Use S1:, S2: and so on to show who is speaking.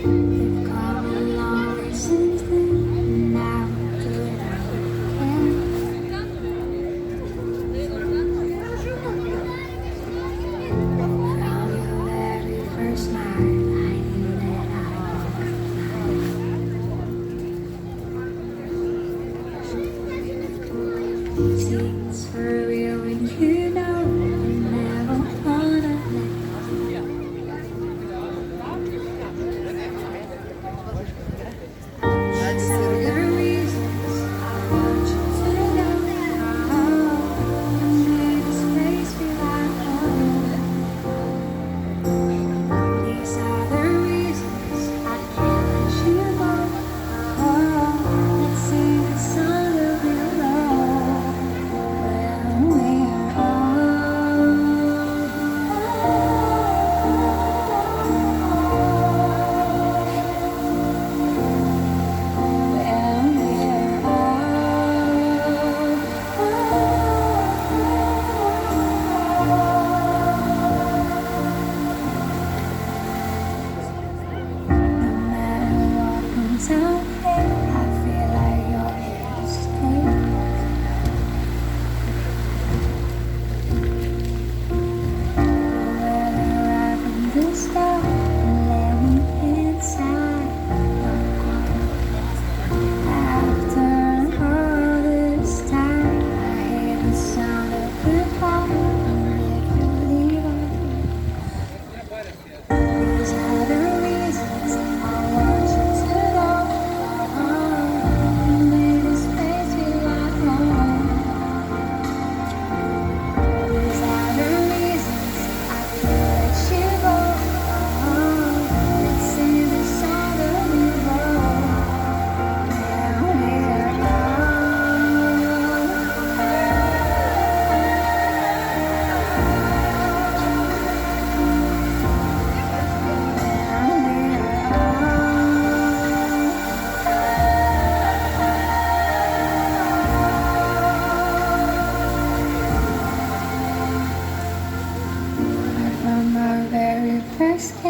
S1: They've come a long way since then, and now we're good again. From your very first night, I knew that it's for real when you know you never wanna let these are the reasons I want you to know. I made this place feel like home. These are the reasons I can't let you go. Let's sing the song of your love. I feel like you're here to stay. Whether I've been this down, let me inside. After all this time, I hear the sound of goodbye. If you leave, these are the reasons I want you to know. You made this place feel like home. These are the reasons I can't let you go. Let's sing the song of your love. Now we're from our very first kiss.